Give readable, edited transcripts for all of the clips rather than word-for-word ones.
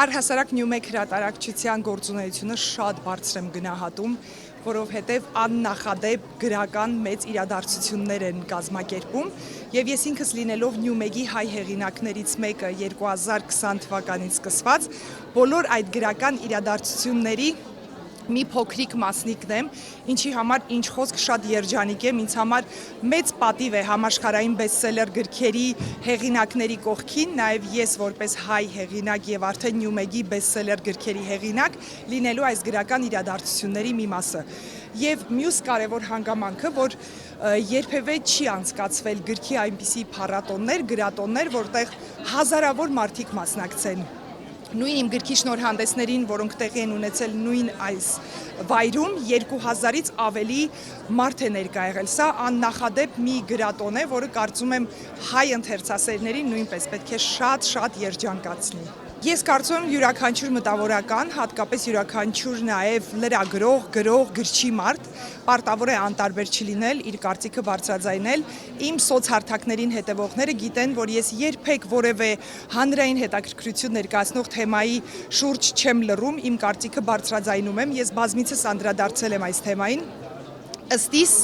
Առհասարակ Նյումեգ հրատարակչության գործունեությունը շատ բարձր եմ գնահատում, որովհետև աննախադեպ գրական մեծ իրադարձություններ են կազմակերպում, եւ ես ինքս լինելով Նյումեգի հայ հեղինակներից մեկը 2020 թվականից սկսված, բոլոր այդ գրական իրադարձությունների մի փոքրիկ մասնիկն եմ, ինչի համար ինչ խոսք շատ երջանիկ եմ, ինձ համար մեծ պատիվ է համաշխարհային բեսթսելեր գրքերի հեղինակների կողքին, նաև ես որպես հայ հեղինակ եւ արդեն Նյումեգի բեսթսելեր գրքերի հեղինակ լինելու այս գրական իրադարձությունների մի մասը։ Եվ մյուս կարևոր հանգամանքը, որ երբևէ չի անցկացվել գրքի այնպիսի փառատոններ, գրատոններ, որտեղ հազարավոր մարդիկ մասնակցեն։ Նույն իմ գրքի շնորհանդեսներին, որոնք տեղի են ունեցել նույն այս վայրում, 2000-ից ավելի մարդ է ներկա եղել։ Սա աննախադեպ մի գրատոն է, որը կարծում եմ հայ ընթերցասերներին նույնպես պետք է շատ երջանկացնի։ Ես կարծում եմ յուրաքանչյուր մտավորական, հատկապես յուրաքանչյուր նաև լրագրող, գրող, գրչի մարդ պարտավոր է անտարբեր չլինել, իր կարծիքը բարձրաձայնել։ Իմ սոցհարթակներին հետևողները գիտեն, որ ես երբեք որևէ հանրային հետաքրքրություն ներկայացնող թեմայի շուրջ չեմ լռում, իմ կարծիքը բարձրաձայնում եմ, ես բազմիցս անդրադարձել եմ այս թեմային։ Ըստ իս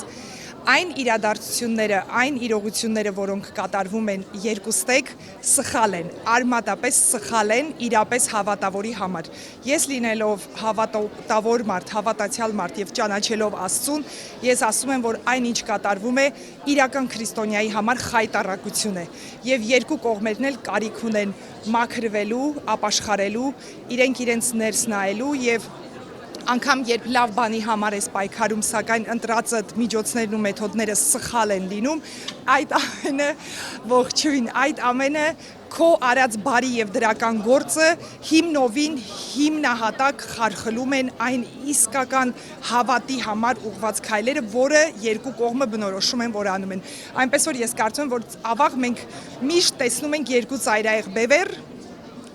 այն իրադարձությունները, այն իրողությունները, որոնք կատարվում են երկուստեք, սխալ են, արմատապես սխալ են իրապես հավատավորի համար։ Ես լինելով հավատավոր մարդ, հավատացյալ մարդ եւ ճանաչելով Աստծուն, ես ասում եմ, որ այն ինչ կատարվում է իրական քրիստոնյայի համար խայտառակություն է։ Եվ երկու կողմերն էլ կարիք ունեն մաքրվելու, ապաշխարելու, իրենց ներս նայելու եւ անգամ երբ լավ բանի համար ես պայքարում, սակայն ընտրածդ միջոցներն ու մեթոդները սխալ են լինում, այդ ամենը ողջույն, այդ ամենը քո արած բարի եւ դրական գործը հիմնովին հիմնահատակ խարխլում են այն իսկական հավատի համար ուղղված քայլերը, որը երկու կողմը բնորոշում են, որ անում են։ Այնպես որ ես կարծում եմ, որ ավաղ մենք միշտ տեսնում ենք երկու ծայրահեղ բևեռ,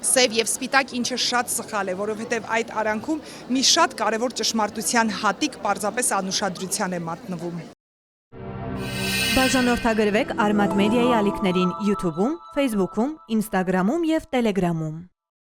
սև եւ սպիտակ, ինչը շատ սխալ է, որովհետեւ այդ արանքում մի շատ կարևոր ճշմարտության հատիկ պարզապես անուշադրության է մատնվում։ Բաժանորդագրվեք Արմատ մեդիայի ալիքներին YouTube-ում, Facebook-ում, Instagram-ում եւ Telegram-ում։